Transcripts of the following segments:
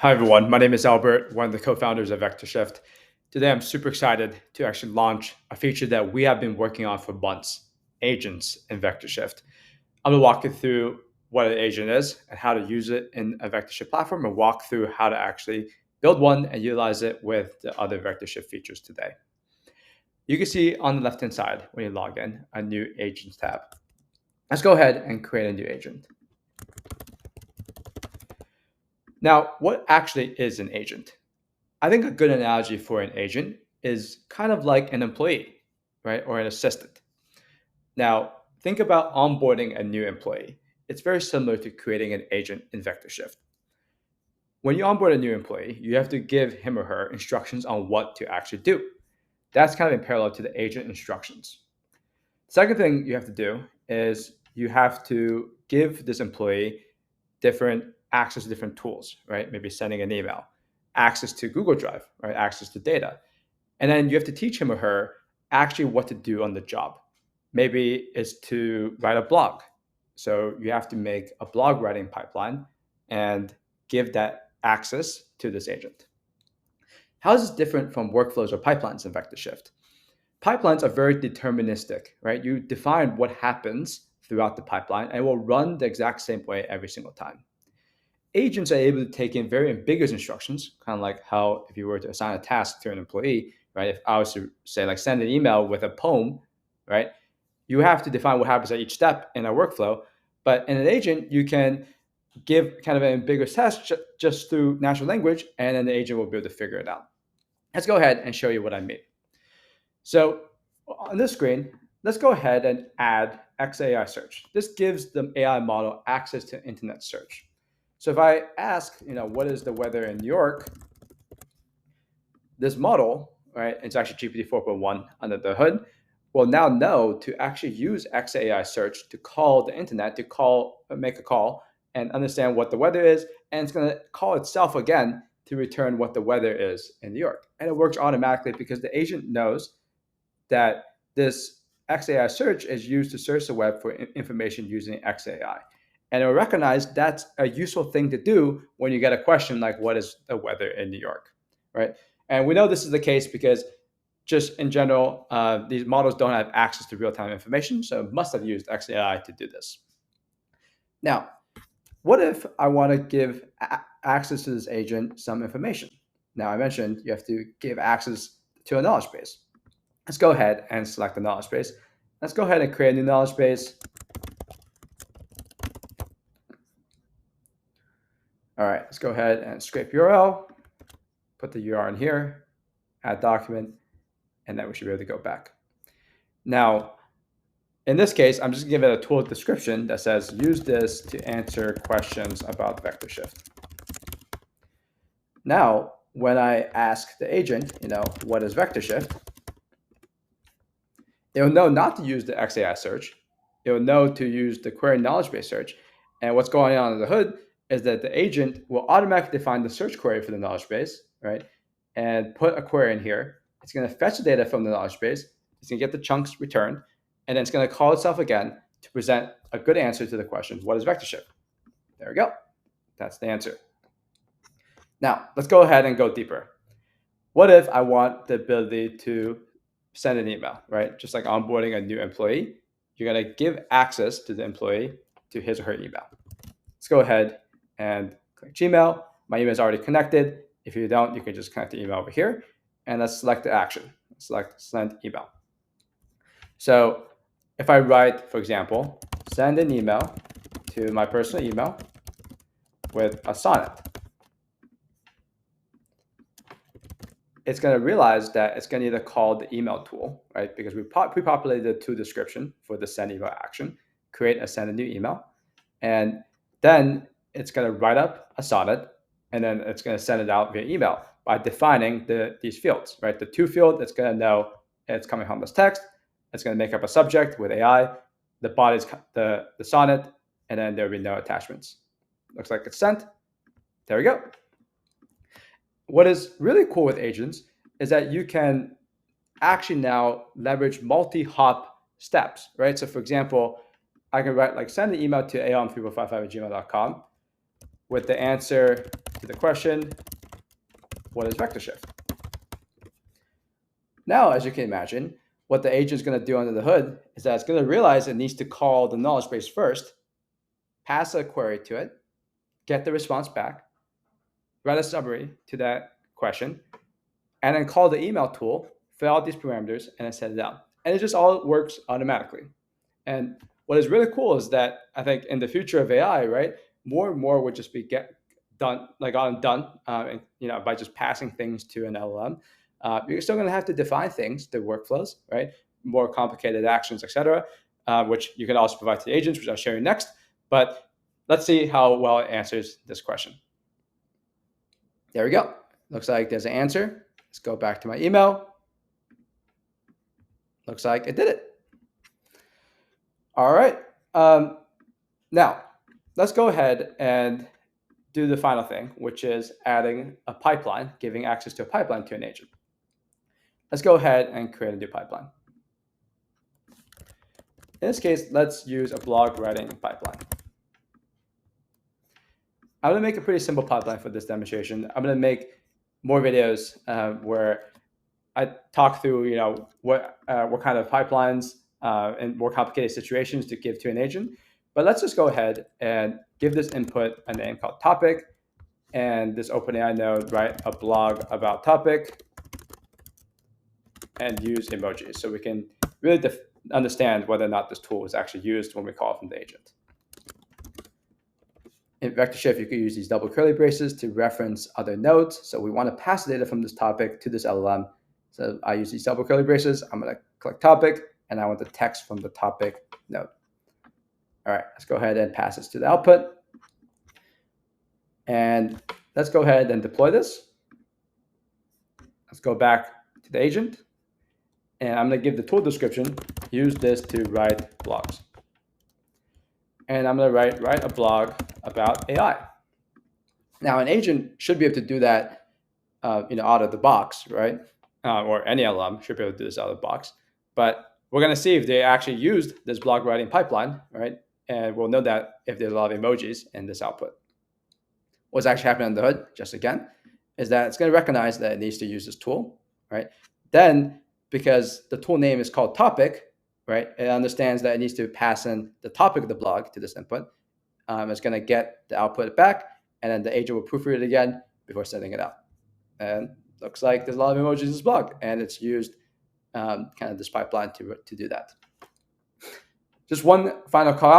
Hi, everyone. My name is Albert, one of the co-founders of VectorShift. Today, I'm super excited to actually launch a feature that we have been working on for months, agents in VectorShift. I'm going to walk you through what an agent is and how to use it in a VectorShift platform and walk through how to actually build one and utilize it with the other VectorShift features today. You can see on the left-hand side when you log in, a new agents tab. Let's go ahead and create a new agent. Now, what actually is an agent? I think a good analogy for an agent is kind of like an employee, right? Or an assistant. Now, think about onboarding a new employee. It's very similar to creating an agent in VectorShift. When you onboard a new employee, you have to give him or her instructions on what to actually do. That's kind of in parallel to the agent instructions. Second thing you have to do is you have to give this employee different access to different tools, right? Maybe sending an email, access to Google Drive, right? Access to data. And then you have to teach him or her actually what to do on the job. Maybe it's to write a blog. So you have to make a blog writing pipeline and give that access to this agent. How is this different from workflows or pipelines in VectorShift? Pipelines are very deterministic, right? You define what happens throughout the pipeline and it will run the exact same way every single time. Agents are able to take in very ambiguous instructions, kind of like how if you were to assign a task to an employee, right? If I was to say like send an email with a poem, right? You have to define what happens at each step in a workflow. But in an agent, you can give kind of an ambiguous task just through natural language, and then the agent will be able to figure it out. Let's go ahead and show you what I mean. So on this screen, let's go ahead and add XAI search. This gives the AI model access to internet search. So if I ask, what is the weather in New York? This model, right, it's actually GPT 4.1 under the hood, will now know to actually use XAI search to call the internet, make a call and understand what the weather is. And it's going to call itself again to return what the weather is in New York. And it works automatically because the agent knows that this XAI search is used to search the web for information using XAI. And it'll recognize that's a useful thing to do when you get a question like, what is the weather in New York, right? And we know this is the case because just in general, these models don't have access to real-time information, so it must have used XAI to do this. Now, what if I want to give access to this agent some information? Now, I mentioned you have to give access to a knowledge base. Let's go ahead and select the knowledge base. Let's go ahead and create a new knowledge base. All right, let's go ahead and scrape URL, put the URL in here, add document, and then we should be able to go back. Now, in this case, I'm just giving it a tool description that says, use this to answer questions about VectorShift. Now, when I ask the agent, what is VectorShift? It will know not to use the XAI search. It will know to use the query knowledge base search. And what's going on under the hood is that the agent will automatically define the search query for the knowledge base, right? And put a query in here. It's going to fetch the data from the knowledge base. It's going to get the chunks returned. And then it's going to call itself again to present a good answer to the question, what is VectorShift? There we go. That's the answer. Now, let's go ahead and go deeper. What if I want the ability to send an email, right? Just like onboarding a new employee, you're going to give access to the employee to his or her email. Let's go ahead and click Gmail. My email is already connected. If you don't, you can just connect the email over here. And let's select the action. Select send email. So if I write, for example, send an email to my personal email with a sonnet, it's going to realize that it's going to either call the email tool, right? Because we pre-populated the to description for the send email action, create a send a new email. And then it's going to write up a sonnet, and then it's going to send it out via email by defining these fields, right? The to field, it's going to know it's coming from this text. It's going to make up a subject with AI. The body is the sonnet, and then there will be no attachments. Looks like it's sent. There we go. What is really cool with agents is that you can actually now leverage multi-hop steps, right? So for example, I can write like send an email to aom3455@gmail.com with the answer to the question, what is VectorShift? Now, as you can imagine, what the agent is going to do under the hood is that it's going to realize it needs to call the knowledge base first, pass a query to it, get the response back, write a summary to that question, and then call the email tool, fill out these parameters, and then send it out. And it just all works automatically. And what is really cool is that I think in the future of AI, right, more and more would just be done and, by just passing things to an LLM. You're still going to have to define things, the workflows, right, more complicated actions, etc., which you can also provide to the agents, which I'll show you next. But let's see how well it answers this question. There we go. Looks like there's an answer. Let's go back to my email. Looks like it did it. All right. Now, let's go ahead and do the final thing, which is adding a pipeline, giving access to a pipeline to an agent. Let's go ahead and create a new pipeline. In this case, let's use a blog writing pipeline. I'm going to make a pretty simple pipeline for this demonstration. I'm going to make more videos where I talk through, what kind of pipelines and more complicated situations to give to an agent. But let's just go ahead and give this input a name called topic, and this OpenAI node write a blog about topic, and use emojis so we can really understand whether or not this tool is actually used when we call from the agent. In VectorShift, you can use these double curly braces to reference other nodes. So we want to pass data from this topic to this LLM. So I use these double curly braces. I'm going to click topic, and I want the text from the topic node. All right, let's go ahead and pass this to the output. And let's go ahead and deploy this. Let's go back to the agent. And I'm going to give the tool description, use this to write blogs. And I'm going to write a blog about AI. Now, an agent should be able to do that out of the box, right? Or any LLM should be able to do this out of the box. But we're going to see if they actually used this blog writing pipeline, right? And we'll know that if there's a lot of emojis in this output. What's actually happening under the hood, just again, is that it's going to recognize that it needs to use this tool, right? Then, because the tool name is called topic, right? It understands that it needs to pass in the topic of the blog to this input. It's going to get the output back, and then the agent will proofread it again before sending it out. And looks like there's a lot of emojis in this blog, and it's used kind of this pipeline to do that. Just one final call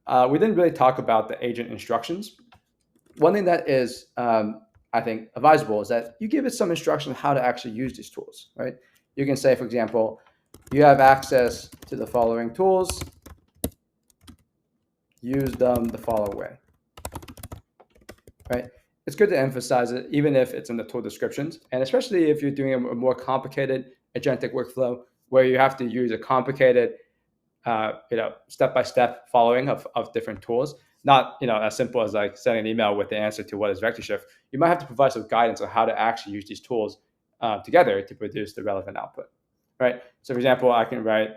out. We didn't really talk about the agent instructions. One thing that is, I think, advisable is that you give it some instruction on how to actually use these tools, right? You can say, for example, you have access to the following tools. Use them the following way, right? It's good to emphasize it, even if it's in the tool descriptions, and especially if you're doing a more complicated agentic workflow where you have to use a complicated, step-by-step following of different tools. Not as simple as like sending an email with the answer to what is VectorShift. You might have to provide some guidance on how to actually use these tools together to produce the relevant output, right? So, for example, I can write,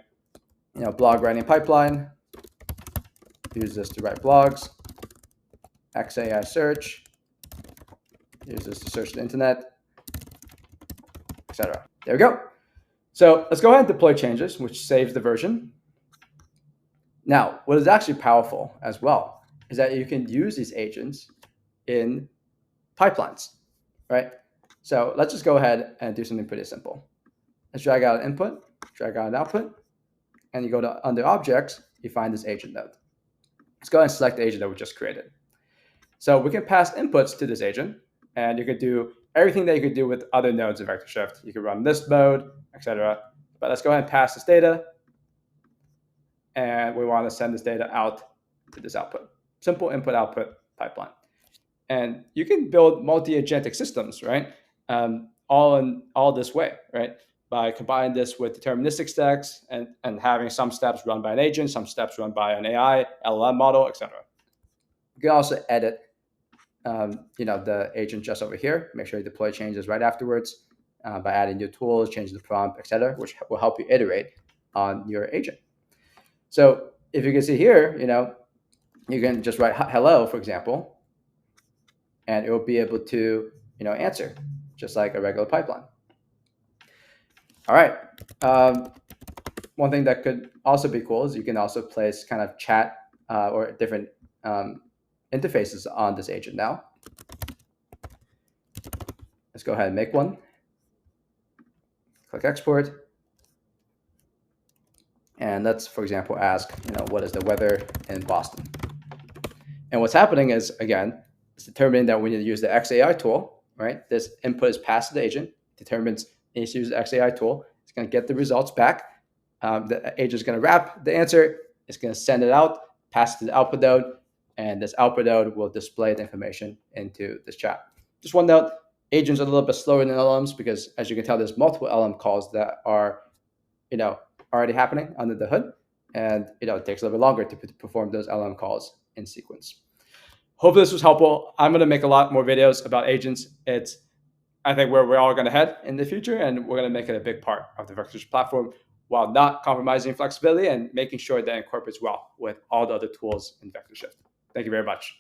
blog writing pipeline. Use this to write blogs. XAI search. Use this to search the internet, etc. There we go. So let's go ahead and deploy changes, which saves the version. Now, what is actually powerful as well is that you can use these agents in pipelines, right? So let's just go ahead and do something pretty simple. Let's drag out an input, drag out an output, and you go to under objects, you find this agent node. Let's go ahead and select the agent that we just created. So we can pass inputs to this agent, and you could do everything that you could do with other nodes of VectorShift. You could run list mode, etc. But let's go ahead and pass this data, and we want to send this data out to this output. Simple input-output pipeline. And you can build multi-agentic systems, right? All this way, right? By combining this with deterministic stacks and having some steps run by an agent, some steps run by an AI, LLM model, etc. You can also edit, the agent just over here. Make sure you deploy changes right afterwards by adding new tools, changing the prompt, etc., which will help you iterate on your agent. So if you can see here, you can just write hello, for example, and it will be able to answer just like a regular pipeline. All right. One thing that could also be cool is you can also place kind of chat or different interfaces on this agent now. Let's go ahead and make one. Click export. And let's, for example, ask, what is the weather in Boston? And what's happening is, again, it's determining that we need to use the XAI tool, right? This input is passed to the agent, determines it needs to use the XAI tool. It's going to get the results back. The agent is going to wrap the answer. It's going to send it out, pass it to the output node, and this output node will display the information into this chat. Just one note, agents are a little bit slower than LLMs because, as you can tell, there's multiple LLM calls that are, already happening under the hood, and it takes a little bit longer to perform those LLM calls in sequence. Hope this was helpful. I'm going to make a lot more videos about agents. It's, I think, where we're all going to head in the future, and we're going to make it a big part of the VectorShift platform while not compromising flexibility and making sure that it incorporates well with all the other tools in VectorShift. Thank you very much.